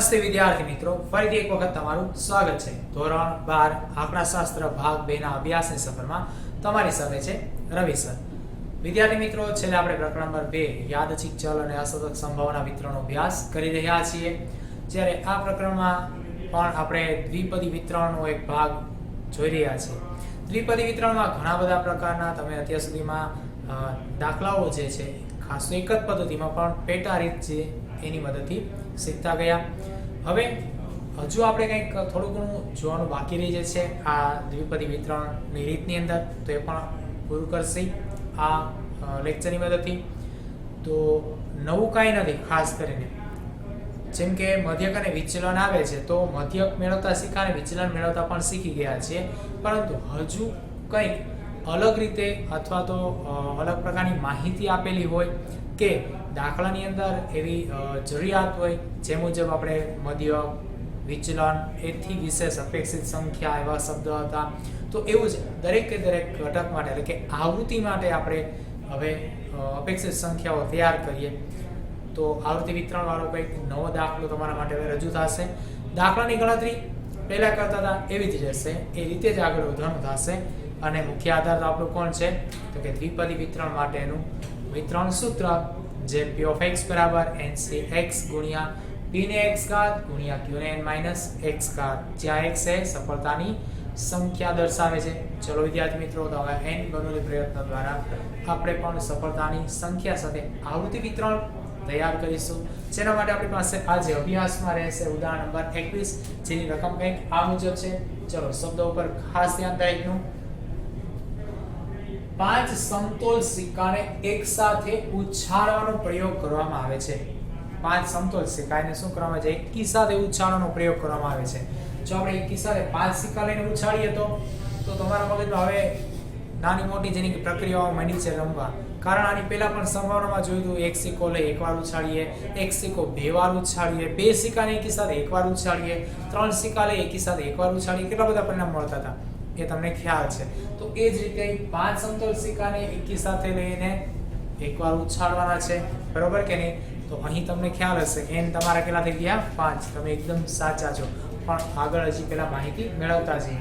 નમસ્તે વિદ્યાર્થી મિત્રો, ફરીથી એક વખત તમારું સ્વાગત છે. ધોરણ 12 આંકડાશાસ્ત્ર ભાગ 2 ના અભ્યાસની સફરમાં તમારી સાથે છે રવિ સર. વિદ્યાર્થી મિત્રો, છેલ્લે આપણે પ્રકરણ નંબર 2 યાદચ્છિક ચલ અને અસતત સંભાવના વિતરણનો અભ્યાસ કરી રહ્યા છીએ. જ્યારે આ પ્રકરણમાં પણ આપણે દ્વિપદી વિતરણનો એક ભાગ જોઈ રહ્યા છીએ. દ્વિપદી વિતરણમાં ઘણા બધા પ્રકારના તમે અત્યાર સુધીમાં દાખલાઓ જે છે ખાસ એક જ પદ્ધતિમાં પણ પેટા રીત છે એની મદદથી શીખતા ગયા. હવે હજુ આપણે કંઈક થોડું ઘણું જોવાનું બાકી રહી જાય છે આ દ્વિપદી વિતરણની રીતની અંદર, તો એ પણ પૂરું કરશે આ લેક્ચરની મદદથી. તો નવું કાંઈ નથી ખાસ કરીને, જેમ કે મધ્યક અને વિચલન આવે છે તો મધ્યક મેળવતા શીખા અને વિચલન મેળવતા પણ શીખી ગયા છીએ, પરંતુ હજુ કંઈક અલગ રીતે અથવા તો અલગ પ્રકારની માહિતી આપેલી હોય કે દાખલાની અંદર એવી જરૂરિયાત હોય જે મુજબ આપણે મધ્યક, વિચલન, એથી વિશેષ અપેક્ષિત સંખ્યા એવા શબ્દ હતા. તો એવું જ દરેકે દરેક ઘટક માટે એટલે કે આવૃત્તિ માટે આપણે હવે અપેક્ષિત સંખ્યાઓ તૈયાર કરીએ. તો આવૃત્તિ વિતરણ વાળો કંઈક નવો દાખલો તમારા માટે હવે રજૂ થશે. દાખલાની ગણતરી પહેલા કરતા હતા એવી જ રહેશે, એ રીતે જ આગળ વધવાનું થશે. અને મુખ્ય આધાર તો આપણું કોણ છે તો કે દ્વિપદી વિતરણ માટેનું વિતરણ સૂત્ર, જે p of x બરાબર ncx ગુણ્યા p ને x ઘાત ગુણ્યા q ને n માઇનસ x ઘાત, જ્યાં x એ સફળતાની સંખ્યા દર્શાવે છે. ચલો વિદ્યાર્થી મિત્રો, તો હવે n બર્નોલી પ્રયત્ન દ્વારા આપણે પણ સફળતાની સંખ્યા સાથે આવૃત્તિ વિતરણ તૈયાર કરીશું. જેના માટે આપણી પાસે આજે અભ્યાસમાં રહેશે ઉદાહરણ નંબર 21, જેની રકમ કંઈક આ મુજબ છે. ચલો શબ્દો ઉપર ખાસ ધ્યાન રાખવું. 5 સમતોલ સિક્કાને એક સાથે ઉછાળવાનો પ્રયોગ કરવામાં આવે છે. 5 સમતોલ સિક્કાને શું કરવામાં આવે છે? એકી સાથે ઉછાળવાનો પ્રયોગ કરવામાં આવે છે. જો આપણે એકી સાથે 5 સિક્કા લઈને ઉછાળીએ તો તમારા મગજમાં હવે નાની મોટી જેની પ્રક્રિયાઓ માંડી છે રમવા. કારણ આની પહેલા પણ સંભાવનામાં જોયું હતું, એક સિક્કો લઈ એકવાર ઉછાળીએ, એક સિક્કો બે વાર ઉછાળીએ, બે સિક્કાને એકી સાથે એકવાર ઉછાળીએ, 3 સિક્કા લઈ એકી સાથે એકવાર ઉછાળીએ, કેટલા બધા પરિણામ મળતા હતા એ તમને ખ્યાલ છે. તો એ જ રીતે 5 સમતોલ સિક્કાને એકી સાથે લઈને એકવાર ઉછાળવાના છે, બરોબર કે નહીં? તો અહીં તમને ખ્યાલ હશે n તમારા કેટલા થઈ ગયા? 5. તમે એકદમ સાચા છો, પણ આગળ હજી પેલા માહિતી મેળવતા જઈએ.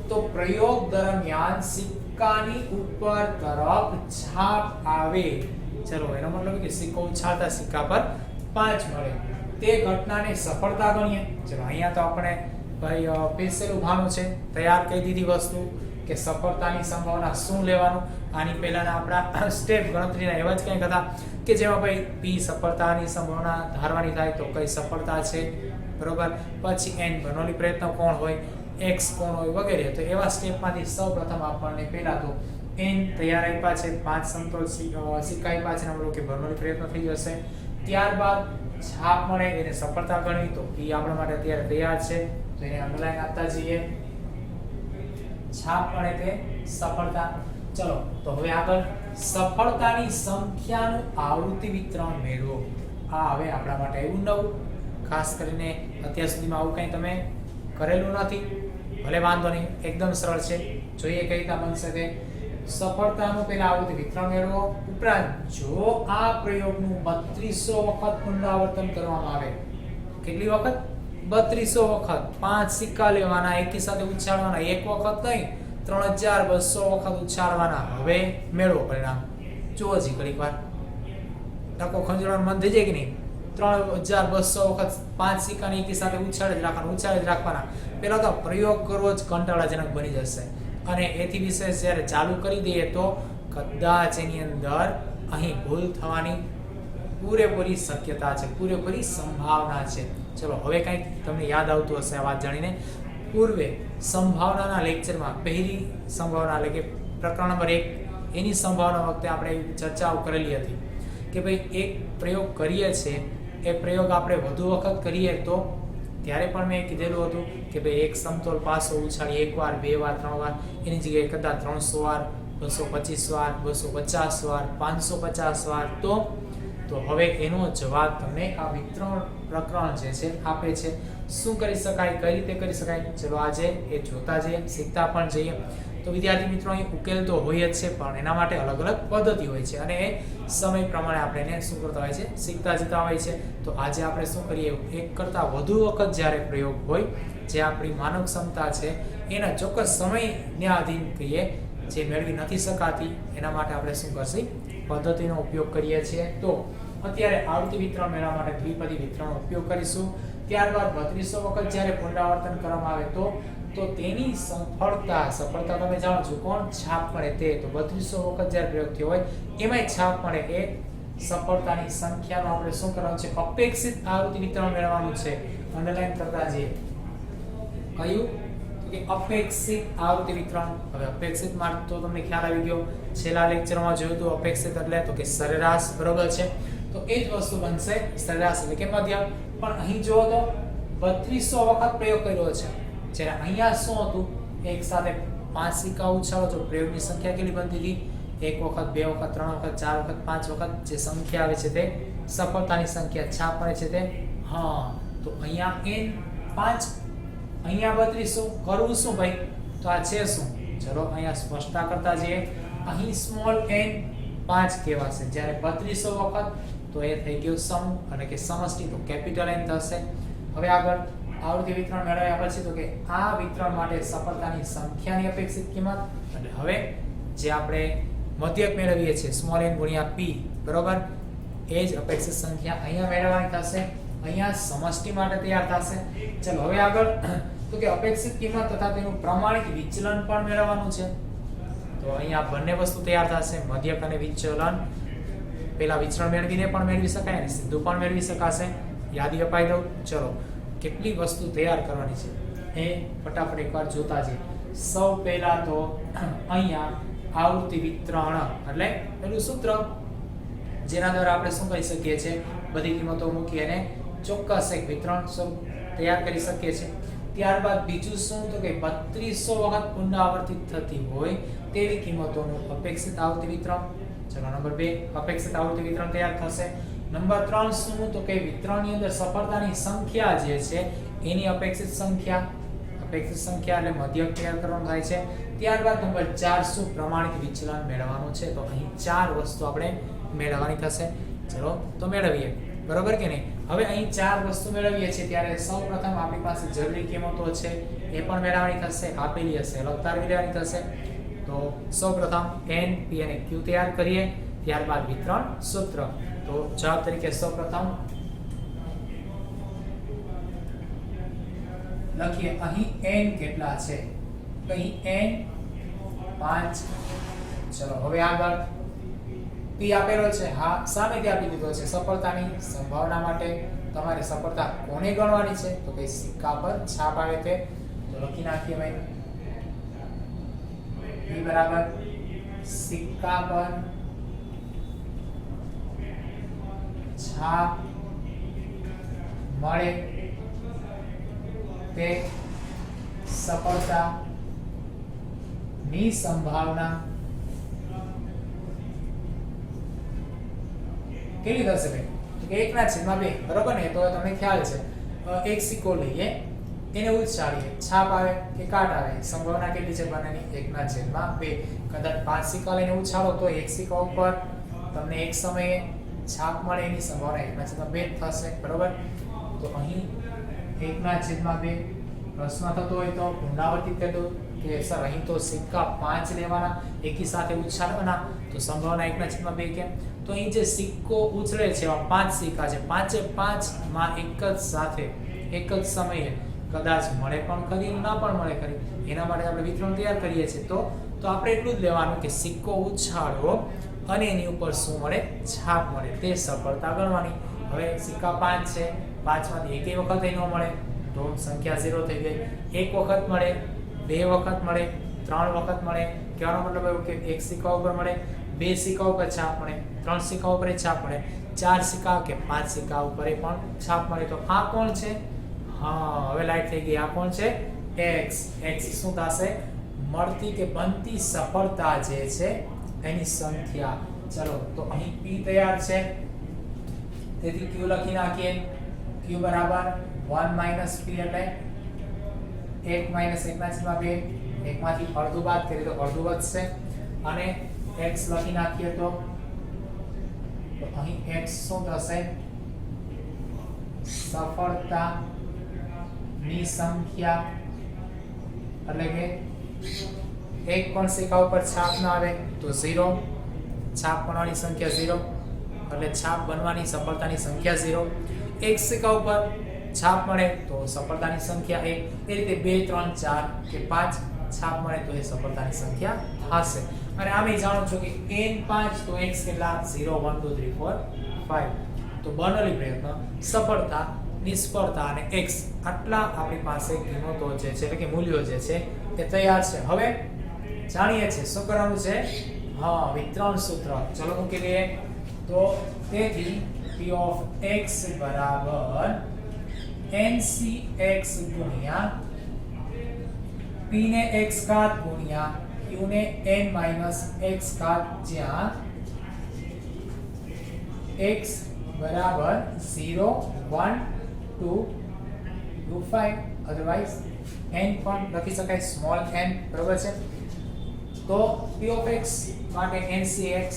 તો પ્રયોગ દરમિયાન સિક્કાની ઉપર તરફ છાપ આવે. ચલો એનો મતલબ કે સિક્કો ઉછાળતા સિક્કા પર 5 મળે, તે ઘટનાને સફળતા ગણીએ. ચલો અહીંયા તો આપણે ભાઈ પેન્સિલ ઉભાનું છે, તૈયાર કરી દીધી વસ્તુ કે સફળતાની સંભાવના શું લેવાનું. આની પહેલાના આપણા સ્ટેપ ગણતરીના એવા જ કંઈક હતા કે જેમાં ભાઈ p સફળતાની સંભાવના ધારવાની થાય તો કઈ સફળતા છે, બરોબર. પછી n બર્નોલી પ્રયત્ન કોણ હોય, x કોણ હોય વગેરે. તો એવા સ્ટેપમાંથી સૌપ્રથમ આપણને પહેલા તો n તૈયાર આપ્યા છે, 5 સમતોલ સિક્કા આપ્યા છે, કે બર્નોલી પ્રયત્ન થઈ જશે. ત્યારબાદ છાપ મળે એને સફળતા ગણવી, તો p આપણા માટે અત્યારે તૈયાર છે, તો એને અંડરલાઈન આપતા જઈએ. છાપ મળે તે સફળતા. ચલો તો હવે આગળ સફળતાની સંખ્યાનું આવૃત્તિ વિતરણ મેળવો. આ હવે આપણા માટે એવું નવું, ખાસ કરીને અત્યાર સુધીમાં આવું કંઈ તમે કરેલું નથી. ભલે વાંધો નહીં, એકદમ સરળ છે. જોઈએ કઈ રીતે બનશે તે. સફળતાનું પહેલા આવૃત્તિ વિતરણ મેળવો. ઉપરાંત જો આ પ્રયોગનું 3200 વખત પુનરાવર્તન કરવામાં આવે, કેટલી વખત? 3200 વખત. 5 સિક્કા લેવાના, એકી સાથે ઉછાળવાના, એક વખત નહીં 3200 વખત ઉછાળવાના. હવે મેળવો પરિણામ. જુઓ જી ઘડીક વાર ટકો ખંજોળવાનું મન થઈ જાય કે નહીં? 3200 વખત 5 સિક્કાને એકી સાથે ઉછાળી જ રાખવાના. પહેલા તો પ્રયોગ કરવો જ કંટાળાજનક બની જશે, અને એથી વિશેષ જ્યારે ચાલુ કરી દઈએ તો કદાચ એની અંદર અહીં ભૂલ થવાની પૂરેપૂરી શક્યતા છે, પૂરેપૂરી સંભાવના છે. ચલો હવે કંઈક તમને યાદ આવતું હશે આ વાત જાણીને. પૂર્વે સંભાવનાના લેક્ચરમાં પહેલી સંભાવના એટલે કે પ્રકરણ નંબર 1 એની સંભાવના વખતે આપણે ચર્ચાઓ કરેલી હતી કે ભાઈ એક પ્રયોગ કરીએ છીએ, એ પ્રયોગ આપણે વધુ વખત કરીએ તો ત્યારે પણ મેં કીધેલું હતું કે ભાઈ એક સમતોલ પાસો ઉછાળી એકવાર, બે વાર, 3 વાર, એની જગ્યાએ કદાચ 300 વાર, 225 વાર, 250 વાર, 550 વાર, તો તો હવે એનો જવાબ તમને આ વિતરણ પ્રકરણ જે છે આપે છે. શું કરી શકાય, કઈ રીતે કરી શકાય, ચલો આજે એ જોતા જઈએ, શીખતા પણ જઈએ. તો વિદ્યાર્થી મિત્રો અહીં ઉકેલ તો હોય જ છે, પણ એના માટે અલગ અલગ પદ્ધતિ હોય છે અને એ સમય પ્રમાણે આપણે એને શું કરતા હોય છે, શીખતા જતા હોય છે. તો આજે આપણે શું કરીએ, એક કરતાં વધુ વખત જ્યારે પ્રયોગ હોય, જે આપણી માનવ ક્ષમતા છે એના ચોક્કસ સમયને આધીન કહીએ, જે મેળવી નથી શકાતી, એના માટે આપણે શું કરશું, પદ્ધતિનો ઉપયોગ કરીએ છીએ. તો અત્યારે આવૃત્તિ વિતરણ મેળવવા માટે દ્વિપદી વિતરણનો ઉપયોગ કરીશું. ત્યારબાદ 3200 વખત જ્યારે પુનરાવર્તન કરવામાં આવે તો તેની સફળતા તમે જાણો છો, કોણ છાપ મળે તે. તો 3200 વખત જ્યારે પ્રયોગ થયો હોય એમાંય છાપ મળે એ સફળતાની સંખ્યાનો આપણે શું કરવાનું છે, અપેક્ષિત આવૃત્તિ વિતરણ મેળવવાનું છે. અંડરલાઈન કરતા જઈએ. કયું કે અપેક્ષિત આવૃત્તિ વિતરણ. હવે અપેક્ષિત માં તો તમને ખ્યાલ આવી ગયો, છેલ્લા લેક્ચરમાં જોયું હતું અપેક્ષિત એટલે તો કે સરેરાશ, બરોબર છે. તો એ જ વસ્તુ બનશે સરેરાશ એટલે કે મધ્યક. પણ અહીં જો તો 3200 વખત પ્રયોગ કર્યો છે, જ્યારે અહીંયા શું હતું, એક સાથે 5 સિક્કા ઉછાળો તો પ્રયોગની સંખ્યા કેટલી બનતી હતી, 1 વખત 2 વખત 3 વખત 4 વખત 5 વખત જે સંખ્યા આવે છે તે સફળતાની સંખ્યા છાપ મળે છે તે. હા, તો અહીંયા n 5, અહીંયા 3200 કરવું શું ભાઈ, તો આ છે શું, ચલો અહીંયા સ્પષ્ટતા કરતા જઈએ. અહીં સ્મોલ n 5 કહેવાશે, જ્યારે 3200 વખત તો એ થઈ ગયું સમૂહ એટલે કે સમષ્ટિ, તો કેપિટલ N થશે. હવે આગળ આવૃત્તિ વિતરણ મેળવ્યા પછી તો કે આ વિતરણ માટે સફળતાની સંખ્યાની અપેક્ષિત કિંમત, એટલે હવે જે આપણે મધ્યક મેળવીએ છીએ સ્મોલ n ગુણ્યા p, બરોબર, એ જ અપેક્ષિત સંખ્યા અહીંયા મેળવવાની થશે. અહીંયા સમષ્ટિ માટે તૈયાર થશે. ચલો હવે આગળ તો કે અપેક્ષિત કિંમત તથા તેનું પ્રમાણિત વિચલન પણ મેળવવાનું છે. તો અહીંયા બંને વસ્તુ તૈયાર થશે, મધ્યક અને વિચલન. પેલા વિચલન મેળવીને પણ મેળવી શકાય અને સીધું પણ મેળવી શકાશે. યાદી અપાઈ દઉં. ચલો કેટલી વસ્તુ તૈયાર કરવાની છે એ ફટાફટ એકવાર જોતા જઈએ. સૌ પહેલા તો અહીંયા આવૃત્તિ વિતરણ એટલે પેલું સૂત્ર, જેના દ્વારા આપણે શું કરી શકીએ છીએ, બધી કિંમતો મૂકી અને ચોક્કસ એક વિતરણ તૈયાર કરી શકીએ છીએ. ત્યારબાદ બીજું શું, તો કે 3200 વખત પુનરાવર્તિત થતી હોય તેવી કિંમતોનું અપેક્ષિત આવૃત્તિ વિતરણ. ચલો નંબર 2 અપેક્ષિત આવૃત્તિ વિતરણ તૈયાર થશે. નંબર 3 શું, તો કે વિતરણની અંદર સફળતાની સંખ્યા જે છે એની અપેક્ષિત સંખ્યા એટલે મધ્યક તૈયાર કરવાનું થાય છે. ત્યારબાદ નંબર 4 શું, પ્રમાણિત વિચલન મેળવવાનું છે. તો અહીં 4 વસ્તુ આપણે મેળવવાની થશે. ચલો તો મેળવીએ, બરોબર કે નહીં. હવે અહીં 4 વસ્તુ મેળવીએ છીએ ત્યારે સૌપ્રથમ આપણી પાસે જરૂરી કિંમતો છે એ પણ મેળવવાની થશે, આપેલી હશે લખતા લેવાની થશે. તો સૌપ્રથમ n, p અને q તૈયાર કરીએ, ત્યારબાદ વિતરણ સૂત્ર. તો જવાબ તરીકે સૌપ્રથમ લખીએ અહીં n કેટલા છે, તો અહીં n 5. ચલો હવે આગળ p આપેલો છે, હા સામેથી આપી દીધો છે. સફળતાની સંભાવના માટે તમારે સફળતા કોને ગણવાની છે, તો કે સિક્કા પર છાપ આવે તે. તો લખી નાખીએ ભાઈ, p બરાબર સિક્કા પર છાપ મળે તે સફળતાની સંભાવના કેટલી થશે ભાઈ, તો કે 1/2, બરોબર ને. તો તમને ખ્યાલ છે, એક સિક્કો લઈએ, એને ઉછાળીએ, છાપ આવે કે કાટ આવે, સંભાવના કેટલી છે બંનેની, 1/2. કદાચ 5 સિક્કા લઈને ઉછાળો તો એક સિક્કા ઉપર તમને એક સમયે છાપ મળે એની સંભાવના 1/2 થશે, બરોબર. તો અહીં 1/2 પ્રશ્ન થતો હોય તો પુનરાવર્તિત કરી દો કે સર અહીં તો સિક્કા 5 લેવાના, એકી સાથે ઉછાળવાના, તો સંભાવના 1/2 કેમ. તો અહીં જે સિક્કો ઉછળે છે એવા 5 સિક્કા છે, 5 માં એક જ સાથે એક જ સમયે કદાચ મળે પણ ખરી ના પણ મળે ખરી, એના માટે આપણે વિતરણ તૈયાર કરીએ છીએ. તો આપણે એટલું જ લેવાનું કે સિક્કો ઉછાળવો અને એની ઉપર શું મળે, છાપ મળે, તે સફળતા ગણવાની. હવે સિક્કા 5 છે, 5 માંથી એકેય વખત ન મળે તો સંખ્યા 0 થઈ ગઈ. એક વખત મળે, 2 વખત મળે, 3 વખત મળે, કહેવાનો મતલબ એવો કે એક સિક્કા ઉપર મળે, 2 સિક્કા ઉપર છાપ મળે, 3 સિક્કા ઉપર છાપ મળે, 4 સિક્કા કે 5 સિક્કા ઉપર પણ છાપ મળે. તો આ કોણ છે, હા હવે લાઈટ થઈ ગઈ, આ કોણ છે, x. x શું થશે, મળતી કે બનતી સફળતા જે છે એની સંખ્યા. ચલો તો અહીં p તૈયાર છે, તેથી q લખી નાખીએ q બરાબર 1 માઈનસ p એટલે 1 માઈનસ 1/2 1 માંથી અડધું બાદ કરીએ તો અડધું વધશે અને x લખી નાખીએ તો અહીં x શું થશે સફળતાની સંખ્યા એટલે કે એક પણ સિક્કા ઉપર છાપ ના આવે તો 0 છાપ બનવાની સંખ્યા 0 એટલે છાપ બનવાની સફળતાની સંખ્યા 0 એક સિક્કા ઉપર છાપ મળે તો સફળતાની સંખ્યા 1 એ રીતે 2 3 4 કે 5 છાપ મળે તો એ સફળતાની સંખ્યા હશે અને આમે જાણો છો કે n 5 તો x કેટલા 0 1 2 3 4 5 તો બર્નોલી પ્રયત્ન સફળતા નિષ્ફળતા અને x આટલા આપણી પાસે કિંમતો જે છે એટલે કે મૂલ્યો જે છે એ તૈયાર છે હવે જાણીએ છીએ શું કરવાનું છે હા વિતરણ સૂત્ર ચલો મૂકી દઈએ તો તેથી p of x બરાબર ncx ગુણ્યા p ને x ઘાત ગુણ્યા q ને n માઈનસ x ઘાત જ્યાં x બરાબર 0 1 2 5 અધરવાઇઝ n પણ લખી શકાય સ્મોલ n બરાબર છે તો p of x માટે ncx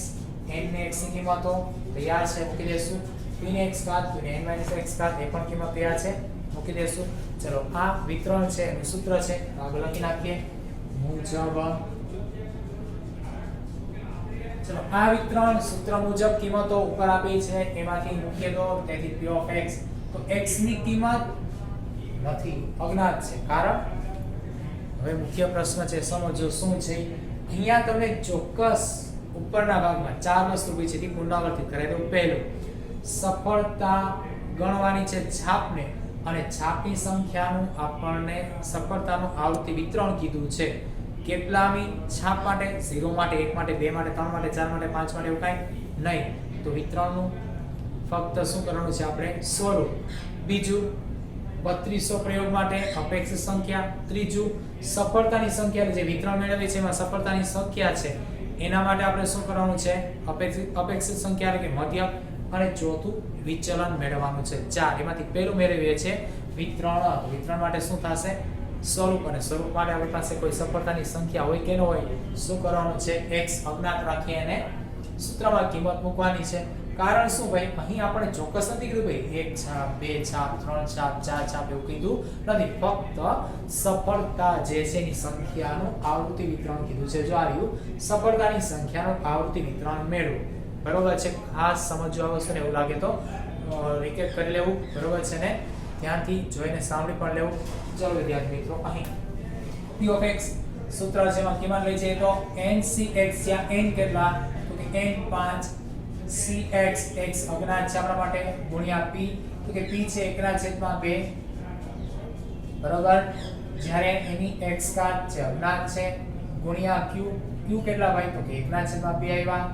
n ને x ની કિંમતો તૈયાર છે મૂકી દેશું p ને x ઘાત q ને n માઈનસ x ઘાત એ પણ કિંમત તૈયાર છે મૂકી દેશું ચલો આ વિતરણ છે એનું સૂત્ર છે આગળ લખી નાખીએ મુજબ ચલો આ વિતરણ સૂત્ર મુજબ કિંમતો ઉપર આપી છે એમાંથી મૂકીએ તો તેથી p of x તો x ની કિંમત નથી અજ્ઞાત છે કારણ હવે મુખ્ય પ્રશ્ન છે સમજો શું છે અહીંયા તમને ચોક્કસ ઉપરના ભાગમાં ચાર વસ્તુ પૂછી છે પુનરાવર્તિત કરે તો પહેલું સફળતા ગણવાની છે છાપને અને છાપની સંખ્યાનું આપણને સફળતાનું આવૃત્તિ વિતરણ કીધું છે કેટલામી છાપ માટે 0 માટે 1 માટે 2 માટે 3 માટે 4 માટે 5 માટે એવું કાંઈ નહીં તો વિતરણનું ફક્ત શું કરવાનું છે આપણે સ્વરૂપ બીજું 3200 પ્રયોગ માટે અપેક્ષિત સંખ્યા ત્રીજું સફળતાની સંખ્યા જે વિતરણ મેળવી છે એમાં સફળતાની સંખ્યા છે એના માટે આપણે શું કરવાનું છે અપેક્ષિત સંખ્યા એટલે કે મધ્યક અને ચોથું વિચલન મેળવવાનું છે ચાર એમાંથી પહેલું મેળવીએ છે વિતરણ વિતરણ માટે શું થશે સ્વરૂપ અને સ્વરૂપ માટે આપણી પાસે કોઈ સફળતાની સંખ્યા હોય કે ન હોય શું કરવાનું છે x અજ્ઞાત રાખી અને સૂત્રમાં કિંમત મૂકવાની છે કારણ શું ભાઈ અહીં આપણે ચોક્કસ નથી કીધું ભાઈ 1 છાપ 2 છાપ 3 છાપ 4 છાપ એવું કીધું નથી ફક્ત સફળતા જે છે એની સંખ્યાનું આવૃત્તિ વિતરણ કીધું છે જો આવ્યું સફળતાની સંખ્યાનું આવૃત્તિ વિતરણ મેળવો બરોબર છે ખાસ સમજવા આવશે ને એવું લાગે તો રીકેપ કરી લેવું બરોબર છે ને ધ્યાનથી જોઈને સાંભળી પણ લેવું ચલો વિદ્યાર્થી મિત્રો અહીં p of x સૂત્ર જેમાં કિંમત લઈ જઈએ તો ncx જ્યાં n કેટલા તો કે n5 cx x અજ્ઞાત છે આપણા માટે ગુણ્યા p તો કે p છે 1/2 બરાબર જ્યારે એની x ઘાત છે અજ્ઞાત છે ગુણ્યા q q કેટલા ભાઈ તો કે 1/2 આવ્યા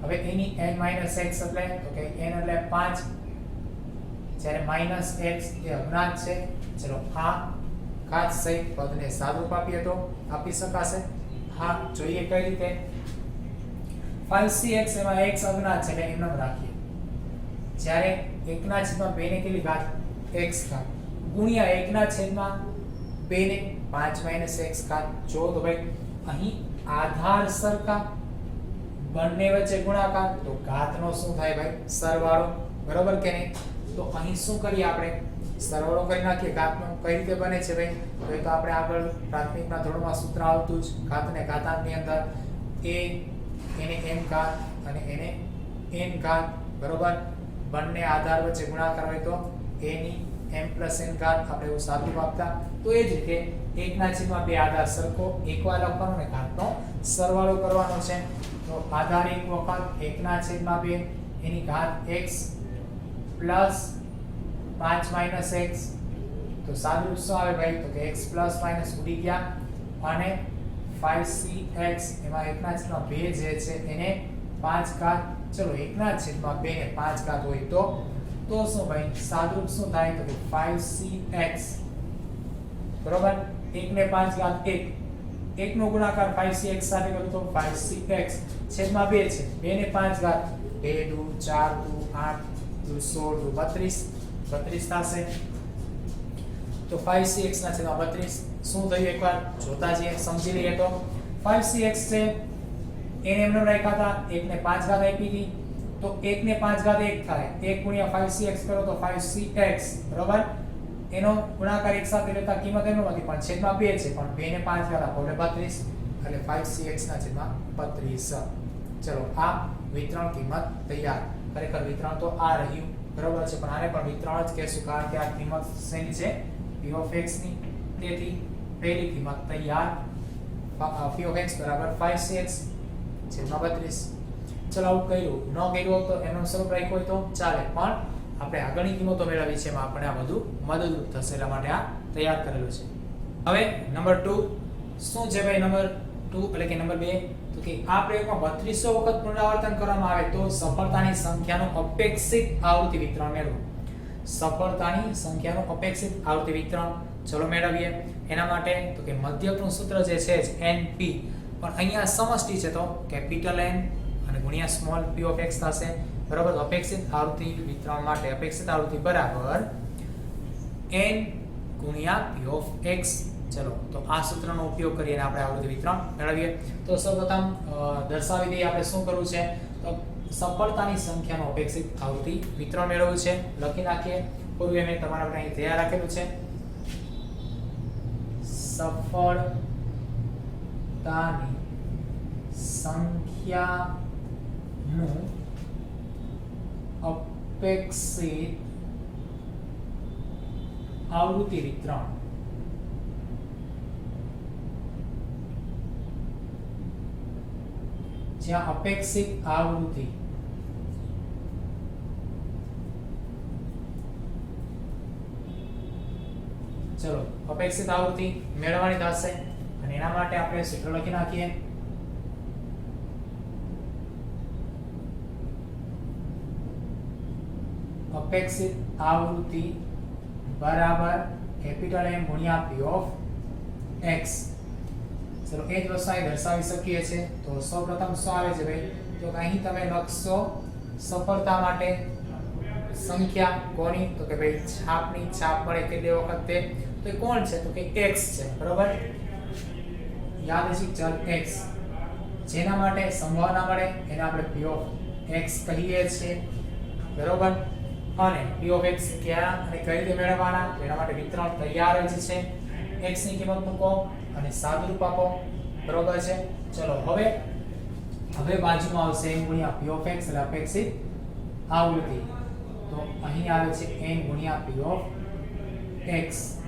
હવે એની n - x એટલે તો કે n એટલે 5 જ્યારે -x એ અજ્ઞાત છે ચલો આ ઘાત સહિત પદને સાદુરૂપ આપીએ તો આપી શકાશે હા જોઈએ કઈ રીતે 5cx એમાં x અજ્ઞાત છે એટલે એમ નામ રાખીએ જ્યારે 1/2 ને કેટલી ઘાત x ઘાત ગુણ્યા 1/2 ને 5 - x ઘાત જો તો ભાઈ અહીં આધાર સરખા બંને વચ્ચે ગુણાકાર તો ઘાતનો શું થાય ભાઈ સરવાળો બરોબર કે નહીં તો અહીં શું કરીએ આપણે સરવાળો કરી નાખીએ ઘાતનો કઈ રીતે બને છે ભાઈ તો એ તો આપણે આગળ પ્રાથમિકના ધોરણમાં સૂત્ર આવતું જ ઘાતને ઘાતાંકની અંદર a એને m ઘાત અને એને n ઘાત બરોબર બંને આધાર વચ્ચે ગુણાકાર હોય તો a ની m + n ઘાત આપણે એવું સાદું આપતા તો એ જ રીતે 1/2 આધાર સરખો એકવાર લખવાનો ને ઘાતનો સરવાળો કરવાનો છે તો આધાર એક વખત 1/2 એની ઘાત x પ્લસ 5 - x તો સાદું શું આવે ભાઈ તો કે x પ્લસ માઈનસ ઉડી ગયા અને 5cx એમાં 1/2 જે છે એને 5 ઘાત ચલો 1/2 ને 5 ઘાત હોય તો શું ભાઈ સાદું શું થાય તો કે 5cx બરોબર 1 ને 5 ઘાત 1 નો ગુણાકાર 5cx સાથે કરું તો 5cx છેદમાં 2 છે 2 ને 5 ઘાત 2 2 4 2 8 16 દુ 32 32 થશે તો 5cx ના છેદમાં 32 શું થયું એકવાર જોતા જઈએ સમજી લઈએ તો 5cx છે એને એમનો રાખ્યા હતા 1 ને 5 ઘાત આપી હતી તો 1 ને 5 ઘાત 1 થાય 1 ગુણ્યા 5cx કરો તો 5cx બરાબર એનો ગુણાકાર એક સાથે લેતા કિંમત એનો નથી પણ છેદમાં 2 છે પણ 2 ને 5 ઘાત આપો એટલે 32 એટલે 5cx ના છેદમાં 32 ચલો આ વિતરણ કિંમત તૈયાર ખરેખર વિતરણ તો આ રહ્યું બરાબર છે પણ આને પણ વિતરણ જ કહેશું કારણ કે આ કિંમત શેની છે p of x ની તેથી પહેલી કિંમત તૈયાર p of x બરાબર 5cx છેદમાં 32 ચલો આવું કર્યું ન કર્યું હોત તો એનો સ્વરૂપ રાખ્યો હોય તો ચાલે પણ આપણે આગળની કિંમતો મેળવી છે એમાં આપણે આ બધું મદદરૂપ થશે એટલા માટે આ તૈયાર કરેલું છે હવે નંબર 2 શું છે ભાઈ નંબર 2 એટલે કે નંબર 2 તો કે આ પ્રયોગમાં 3200 વખત પુનરાવર્તન કરવામાં આવે તો સફળતાની સંખ્યાનું અપેક્ષિત આવૃત્તિ વિતરણ મેળવો સફળતાની સંખ્યાનું અપેક્ષિત આવૃત્તિ વિતરણ ચલો મેળવીએ એના માટે તો કે મધ્યકનું સૂત્ર જે છે np પણ અહીંયા સમષ્ટિ છે તો કેપિટલ N અને ગુણ્યા સ્મોલ p of x થશે બરાબર અપેક્ષિત આવૃત્તિ વિતરણ માટે અપેક્ષિત આવૃત્તિ બરાબર n ગુણ્યા p of x ચલો તો આ સૂત્રનો ઉપયોગ કરીને આપણે આવૃત્તિ વિતરણ મેળવીએ તો સૌપ્રથમ દર્શાવી દઈએ આપણે શું કરવું છે તો સફળતાની સંખ્યાનો અપેક્ષિત આવૃત્તિ વિતરણ મેળવવું છે લખી નાખીએ પૂર્વે મેં તમારા માટે અહીં તૈયાર રાખેલું છે સફળતાની સંખ્યાનું અપેક્ષિત આવૃત્તિ વિતરણ જ્યાં અપેક્ષિત આવૃત્તિ ચલો અપેક્ષિત આવૃત્તિ મેળવવાની થશે અને એના માટે આપણે સૂત્ર લખી નાખીએ અપેક્ષિત આવૃત્તિ બરાબર કેપિટલ M ગુણ્યા p of x ચલો એ જ વસ્તુ અહીં દર્શાવી શકીએ છે તો સૌપ્રથમ શું આવે છે ભાઈ તો અહીં તમે લખશો સફળતા માટે સંખ્યા કોની તો કે ભાઈ છાપની છાપ મળે કેટલી વખત તે તો એ કોણ છે તો કે x છે બરાબર યાદચ્છિક ચલ x જેના માટે સંભાવના મળે એને આપણે p of x કહીએ છીએ બરાબર અને p of x ક્યાં અને કઈ રીતે મેળવવાના એના માટે વિતરણ તૈયાર જ છે x ની કિંમત મૂકો અને સાદુરૂપ આપો બરોબર છે ચલો હવે બાજુમાં આવશે n ગુણ્યા p of x એટલે અપેક્ષિત આવૃત્તિ તો અહીં આવે છે n ગુણ્યા p of x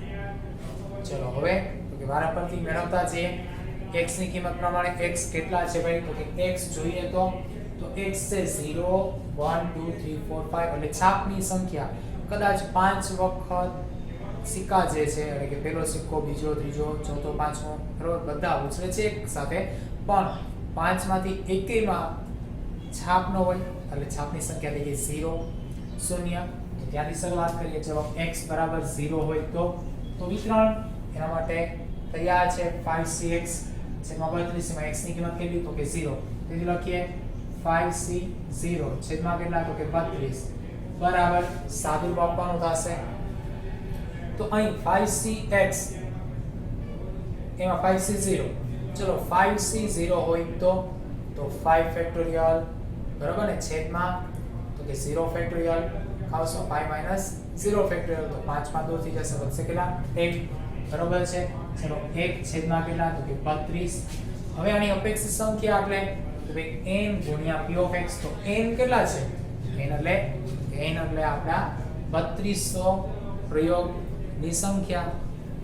ચલો હવે તો કે વારાફરતી મેળવતા જઈએ x ની કિંમત પ્રમાણે x કેટલા છે ભાઈ તો કે x જોઈએ તો x છે 0 1 2 3 4 5 એટલે છાપની સંખ્યા કદાચ 5 વખત સિક્કા જે છે એટલે કે પહેલો સિક્કો બીજો ત્રીજો ચોથો પાંચમો બરાબર બધા ઉછળે છે એક સાથે પણ 5 માંથી એકેયમાં છાપ ન હોય એટલે છાપની સંખ્યા થઈ ગઈ 0 0 તો ત્યાંથી શરૂઆત કરીએ જવાબ x બરાબર 0 હોય તો વિતરણ એના માટે તૈયાર છે 5cx છેદમાં 32 માં x ની કિંમત કેટલી તો કે 0 તેથી લખીએ 5c0 છેદમાં કેટલા તો કે 32 બરાબર સાદુરૂપ આપવાનું થશે તો અહીં 5cx એમાં 5c0 ચલો 5c0 હોય તો 5 ફેક્ટોરિયલ બરાબર ને છેદમાં તો કે 0 ફેક્ટોરિયલ આવશે 5 0 ફેક્ટોરિયલ તો 5 માં દૂર થઈ જશે વધશે કેટલા 1 બરાબર છે ચલો 1 છેદમાં કેટલા તો કે 32 હવે આની અપેક્ષિત સંખ્યા આપણે તો ભાઈ n ગુણ્યા p of x તો n કેટલા છે n એટલે આપણા 3200 પ્રયોગની સંખ્યા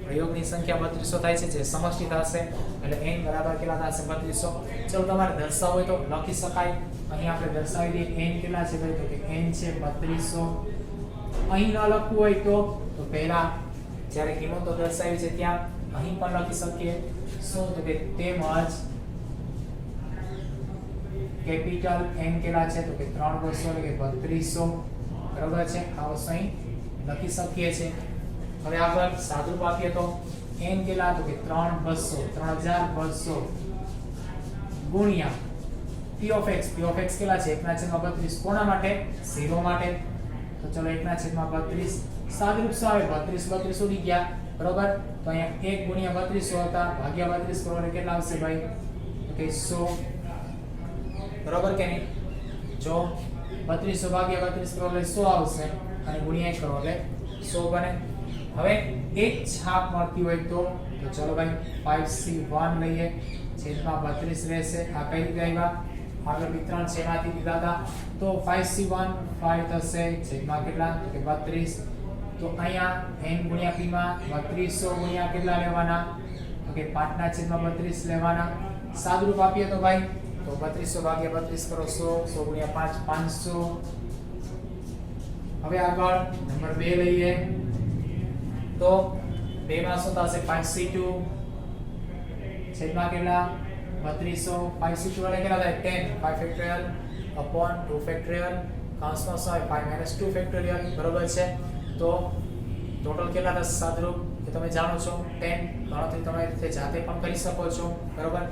3200 થાય છે જે સમષ્ટિ થશે એટલે n બરાબર કેટલા થશે 3200 ચલો તમારે દર્શાવવું હોય તો લખી શકાય અહીં આપણે દર્શાવી દઈએ n કેટલા છે ભાઈ તો કે n છે 3200 અહીં ન લખવું હોય તો પહેલા જ્યારે કિંમતો દર્શાવી છે ત્યાં અહીં પણ લખી શકીએ શું તો કે તેમજ કેપિટલ n કેટલા છે તો કે 300 એટલે કે 3200 બરાબર છે આ વસ્તુ અહીં લખી શકીએ છે હવે આગળ સાદુરૂપ આપીએ તો n કેટલા તો કે 3200 ગુણ્યા p of x કેટલા છે 1/32 કોના માટે 0 માટે તો ચલો 1/32 સાદુરૂપ શું આવે 32 32 ઉડી ગયા બરોબર તો અહીંયા 1 ગુણ્યા 32 હતા ભાગ્યા 32 કરો એટલે કેટલા આવશે ભાઈ તો કે 100 બરોબર કે નહીં જો 32 ભાગ્યા 32 કરો એટલે 100 આવશે અને ગુણ્યા 1 કરો એટલે 100 બને હવે એક છાપ મળતી હોય તો ચલો ભાઈ 5C1 લઈએ છેદમાં 32 રહેશે આ કઈ રીતે આવ્યા આગળ વિતરણ છે એમાંથી લીધા હતા તો 5C1 5 થશે છેદમાં કેટલા તો કે 32 તો અહીંયા n ગુણ્યા p માં 3200 ગુણ્યા કેટલા લેવાના તો કે 5/32 લેવાના સાદુરૂપ આપીએ તો ભાઈ તો 3200 ભાગ્યા 32 કરો 100 100 ગુણ્યા 5 500 હવે આગળ નંબર 2 લઈએ તો 2 માં શું થશે 5C2 છેદમાં કેટલા 3200 5C2 એટલે કેટલા થાય 10 5 ફેક્ટોરિયલ upon 2 ફેક્ટોરિયલ કૌંસમાં શું આવે 5 2 ફેક્ટોરિયલ બરોબર છે તો ટોટલ કેટલા થશે સાદુરૂપ એ તમે જાણો છો 10 ગણતરી તમે રીતે જાતે પણ કરી શકો છો બરોબર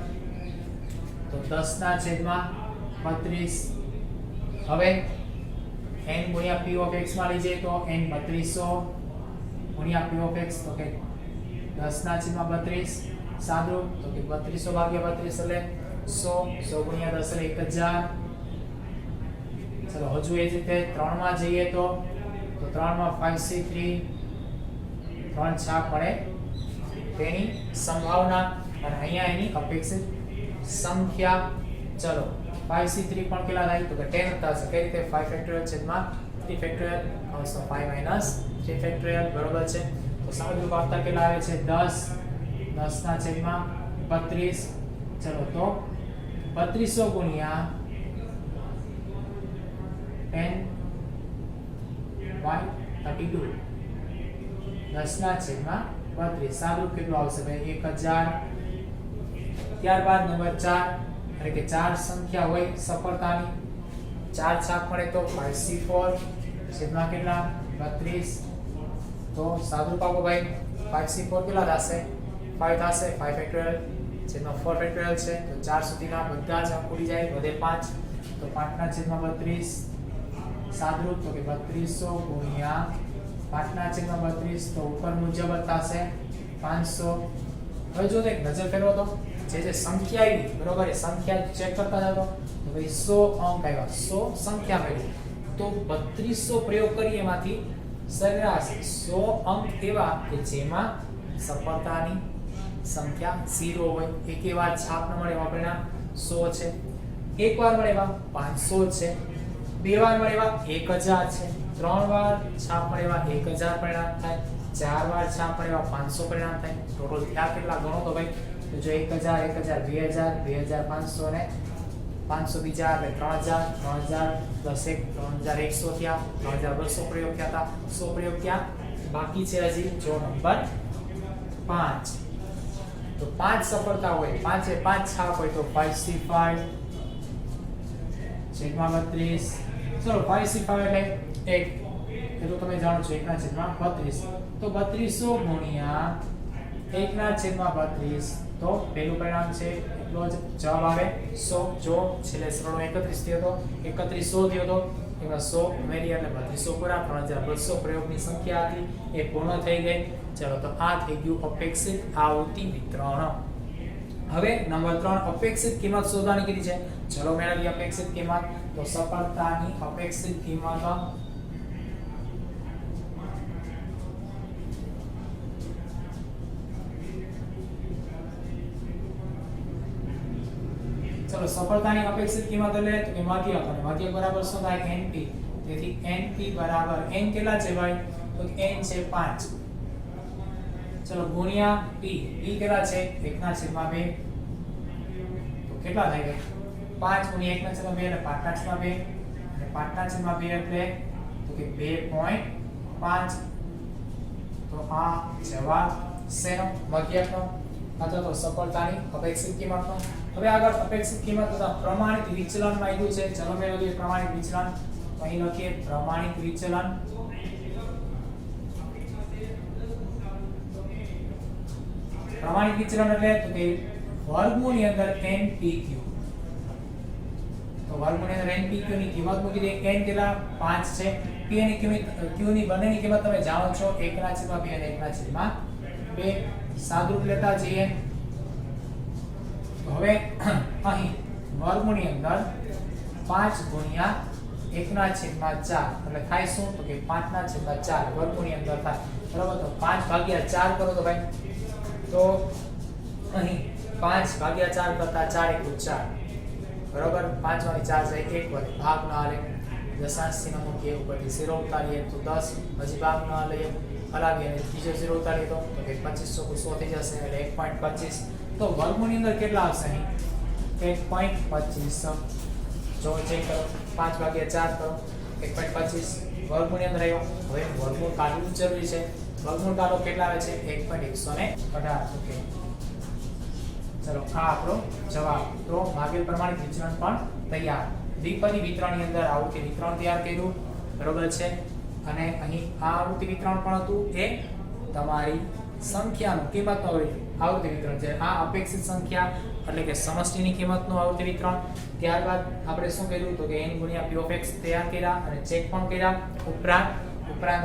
તો 10/32 હવે n ગુણ્યા p of x માં લઈ જઈએ તો n 3200 ગુણ્યા p of x તો કે 10/32 સાદુરૂપ તો કે 3200 ભાગ્યા 32 એટલે 100 100 ગુણ્યા 10 એટલે 1000 ચલો હજુ એ જ રીતે 3 માં જઈએ તો 3 માં 5C3 3 છાપ પડે તેની સંભાવના અને અહીંયા એની અપેક્ષિત સંખ્યા ચલો 5C3 પણ કેટલા થાય તો કે 10 થશે કઈ રીતે 5 ફેક્ટોરિયલ છેદમાં 3 ફેક્ટોરિયલ કૌંસમાં 5 3 ફેક્ટોરિયલ બરોબર છે તો સાદુરૂપ આપતા કેટલા આવે છે 10/32 ચલો તો 3200 ગુણ્યા 10 by 32 10/32 સાદુરૂપ કેટલું આવશે ભાઈ 1000 ત્યારબાદ નંબર 4 એટલે કે 4 સંખ્યા હોય સફળતાની 4 છાપ મળે તો 5C4 છેદમાં કેટલા 32 તો સાદુરૂપ આપો ભાઈ 5C4 કેટલા થશે 5 થશે 5 ફેક્ટોરિયલ છેદમાં 4 ફેક્ટોરિયલ છે તો 4 સુધીના બધા જ અંક ઉડી જાય વધે 5 તો 5/32 સાદુરૂપ તો કે 3200 ગુણ્યા 5/32 તો ઉપર મુજબ થશે 500 હવે જો એક નજર ફેરવો તો જે સંખ્યા આવી બરોબર એ સંખ્યા ચેક કરતા જાવ તો ભાઈ 100 અંક આવ્યા 100 સંખ્યા મળી તો 3200 પ્રયોગ કરી એમાંથી સરેરાશ 100 અંક એવા કે જેમાં સફળતાની સંખ્યા 0 હોય એક વાર છાપ ન મળે એવા પરિણામ 100 છે એક વાર મળે એવા 500 છે બે વાર મળે એવા 1000 છે ત્રણ વાર છાપ મળે એવા 1000 પરિણામ થાય ચાર વાર છાપ મળે એવા 500 પરિણામ થાય ટોટલ થયા કેટલા ગણો તો ભાઈ તો જો 1000 1000 2000 2500 ને 500 બીજા એટલે 3000 3000 + 1 3100 થયા 3200 પ્રયોગ થયા હતા 100 પ્રયોગ થયા બાકી છે હજી જો નંબર 5 તો 5 સફળતા હોય 5 એ 5 છાપ હોય તો 5C5 છેદમાં 32 ચલો 5C5 એટલે 1 એ તો તમે જાણો છો 1/32 તો 3200 ગુણ્યા 1/32 તો પહેલું પરિણામ છે એટલો જ જવાબ આવે 100 જો છેલ્લે સરળો 31 થયો તો 3100 થયો તો એમાં 100 ઉમેરી એટલે 3200 પૂરા 3200 પ્રયોગની સંખ્યા હતી એ પૂર્ણ થઈ ગઈ ચલો તો આ થઈ ગયું અપેક્ષિત આવૃત્તિ વિતરણ હવે નંબર 3 અપેક્ષિત કિંમત શોધવાની કીધી છે ચલો મેળવીએ અપેક્ષિત કિંમત તો સફળતાની અપેક્ષિત કિંમત ચલો સફળતાની અપેક્ષિત કિંમત એટલે કે માધ્યક અને માધ્યક બરાબર શું થાય np તેથી np બરાબર n કેટલા છે ભાઈ તો n છે 5 ચલો ગુણ્યા p p કેટલા છે 1/2 તો કેટલા થાય 5 ગુણ્યા 1/2 એટલે 5/2 અને 5/2 એટલે તો કે 2.5 તો આ જવાબ શેનો મધ્યકનો અથવા તો સફળતાની અપેક્ષિત કિંમતનો હવે આગળ અપેક્ષિત કિંમત તથા પ્રમાણિત વિચલનમાં આવ્યું છે ચલો મેળવીએ પ્રમાણિત વિચલન અહીં લખીએ પ્રમાણિત વિચલન પ્રમાણિત વિચલન એટલે તો કે વર્ગમૂળની અંદર npq તો વર્ગમૂળની અંદર npq ની કિંમત મૂકી દે n કેટલા 5 છે P ની કિંમત Q ની બંનેની કિંમત તમે જાણો છો 1/2 અને 1/2 સાદુરૂપ લેતા જઈએ તો હવે અહીં વર્ગમૂળની અંદર 5 ગુણ્યા 1/4 એટલે થાય શું તો કે 5/4 વર્ગમૂળની અંદર થાય બરાબર તો 5/4 કરો તો ભાઈ તો અહીં 5/4 કરતા 4 × 4 બરાબર 5 માંથી 4 જાય 1 વડે ભાગ ન આલે દશાંશ ચિહ્ન મૂકીએ ઉપરથી 0 ઉતારીએ તો 10 હજી ભાગ ન લઈએ હલાવીએ અને ત્રીજો 0 ઉતારીએ તો કે 25 100 થઈ જશે એટલે 1.25 તો વર્ગમૂળની અંદર કેટલા આવશે અહીં 1.25 જો ચેક કરો 5/4 કરો 1.25 વર્ગમૂળની અંદર આવ્યો હવે વર્ગમૂળ કાઢવું જરૂરી છે વર્ગમૂળ કાઢો કેટલા આવે છે 1.118 ઓકે ચલો આ આપણો જવાબ તો માગેલ પ્રમાણિત વિચરણ પણ તૈયાર દ્વિપદી વિતરણની અંદર આવૃત્તિ વિતરણ તૈયાર કર્યું બરોબર છે અને અહીં આ આવૃત્તિ વિતરણ પણ હતું એ તમારી સંખ્યાનું કિંમતનો આવૃત્તિ વિતરણ છે આ અપેક્ષિત સંખ્યા એટલે કે સમષ્ટિની કિંમતનું આવૃત્તિ વિતરણ ત્યારબાદ આપણે શું કર્યું તો કે n * p of x તૈયાર કર્યા અને ચેક પણ કર્યા ઉપરાંત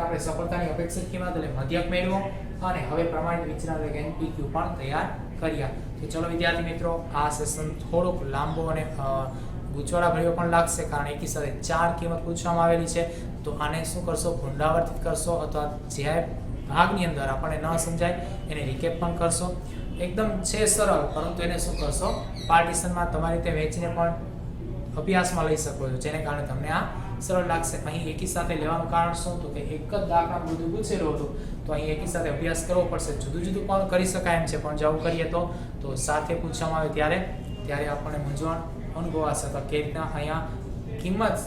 આપણે સફળતાની અપેક્ષિત કિંમત એટલે મધ્યક મેળવો અને હવે પ્રમાણિત વિચરણ એટલે કે NPQ પણ તૈયાર કર્યા તો ચલો વિદ્યાર્થી મિત્રો આ સેશન થોડુંક લાંબો અને ગૂંચવણભર્યો પણ લાગશે કારણ એકી સાથે 4 કિંમત પૂછવામાં આવેલી છે તો આને શું કરશો પુનરાવર્તિત કરશો અથવા જે ભાગની અંદર આપણને ન સમજાય એને રિકેપ પણ કરશો એકદમ છે સરળ પરંતુ એને શું કરશો પાર્ટીશનમાં તમારી રીતે વહેંચીને પણ અભ્યાસમાં લઈ શકો છો જેને કારણે તમને આ સરળ લાગશે અહીં એકી સાથે લેવાનું કારણ શું તો કે એક જ દાખલા બધું પૂછેલું હતું તો અહીં એકી સાથે અભ્યાસ કરવો પડશે જુદું જુદું પણ કરી શકાય એમ છે પણ જો કરીએ તો સાથે પૂછવામાં આવે ત્યારે આપણને મૂંઝવણ અનુભવાશે તો કે રીતના અહીંયા કિંમત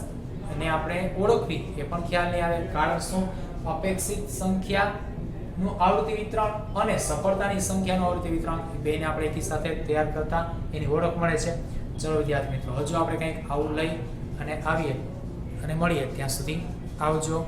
અને આપણે ઓળખવી એ પણ ખ્યાલ નહીં આવે કારણ શું અપેક્ષિત સંખ્યાનું આવૃત્તિ વિતરણ અને સફળતાની સંખ્યાનું આવૃત્તિ વિતરણ બેને આપણે એકી સાથે તૈયાર કરતા એની ઓળખ મળે છે ચલો વિદ્યાર્થી મિત્રો હજુ આપણે કંઈક આવું લઈ અને આવીએ અને મળીએ ત્યાં સુધી આવજો